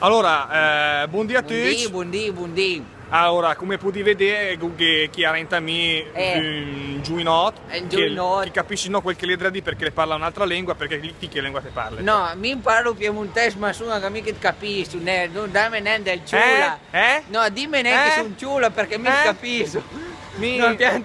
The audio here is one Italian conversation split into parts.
Allora, buondì a tutti. Buondì. Allora, come potete vedere, che chiaramente giù in not, che capisci no quel che le di perché le parla un'altra lingua, perché ti che lingua te parli? No, mi imparo piemontese, ma sono che mica capisco, non dammi niente del ciula. No, dimmi neanche su un ciula perché mi capisco.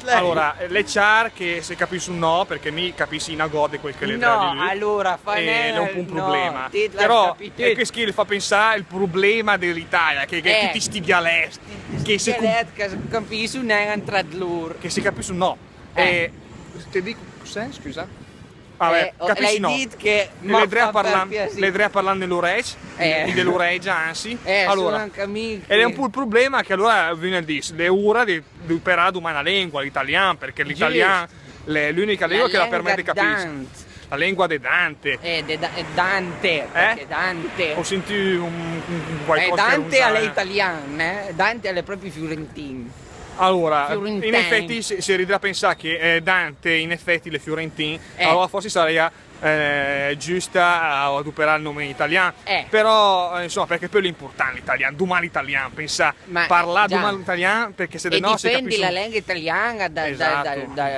Allora, le char che se capisci un no, perché mi capisci in agode quel che le no, di lui. Allora fai è un po' un problema. No, però è che skill fa pensare il problema dell'Italia, che tutti sti dialetti. Che si capisci un tra loro. Che si capisce un no. Te dico cos'è, scusa? Vabbè, capisci no. Che le tre parlando dell'orecchio, dell'orecchio anzi. Allora, ed è un po' il problema che allora viene a dire, le ora di operare una lingua, l'italiano, perché l'italiano è l'unica lingua che la permette di capire. La lingua di Dante. Dante. Dante. Ho sentito qualcosa Dante alle italiane, Dante alle proprie fiorentine. Allora, in effetti si ridrà a pensare che Dante, in effetti, le fiorentine, allora forse sarebbe giusta ad operare il nome in italiano. Però, insomma, perché poi l'importante l'italiano, domani l'italiano, pensa, parlare domani l'italiano, perché se no si capisce la lingua italiana da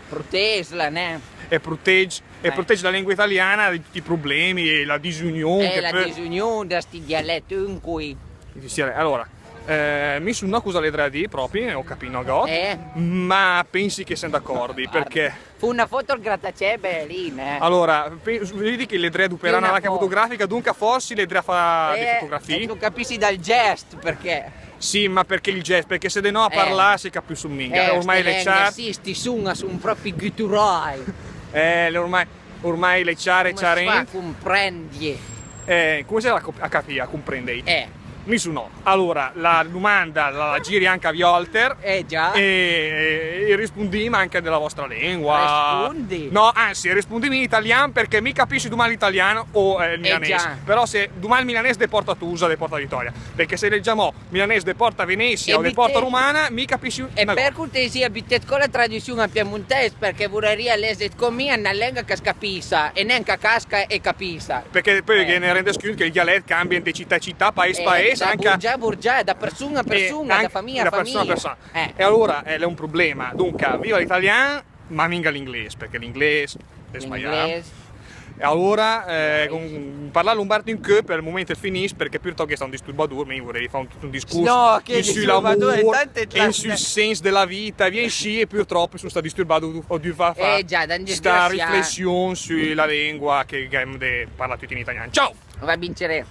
proteggerla, né? E protegge la lingua italiana di tutti i problemi e la disunione. Disunione da sti dialetti in cui. Allora, mi sono cosa le tre di proprio, ho capito ma pensi che siamo d'accordo perché fu una foto al grattacielo lì, allora vedi che le tre operano la fotografica, dunque forse le tre fa le fotografie non capisci dal gesto perché sì, ma perché il gesto? Perché se de no a parlare si capisce un minchia ormai le chat sti sono proprio gutturali ormai le chare comprendi come se a capire, comprendete? Nessuno. Allora, la domanda la giri anche a Violter. Già. E rispondimi anche della vostra lingua. Rispondi? No, anzi, rispondimi in italiano perché mi capisci domani l'italiano o il milanese. Però se domani il milanese deporta Tusa, deporta Vittoria. Perché se leggiamo milanese deporta Venezia o deporta Romana, mi capisci una cosa. Per cortesia, bitet con la tradizione a piemontese perché vorrei lesere con me una lingua che scapissa e neanche casca e capissa. Perché poi ne rende sconto che il dialetto cambia da città a città, paese a paese. Da burgia, da persona a persona, da famiglia a famiglia. E allora è un problema. Dunque, viva l'italiano, ma minga l'inglese, perché l'inglese è sbagliato. E allora, parlare lombardo in che per il momento è finito, perché piuttosto che sta un disturbatore, mi vorrei fare un discorso sul lavoro e sul senso della vita, vieni sci e purtroppo sono stato disturbato ho dovuto fare questa riflessione sulla lingua che parla tutti in italiano. Ciao! Va a vincere.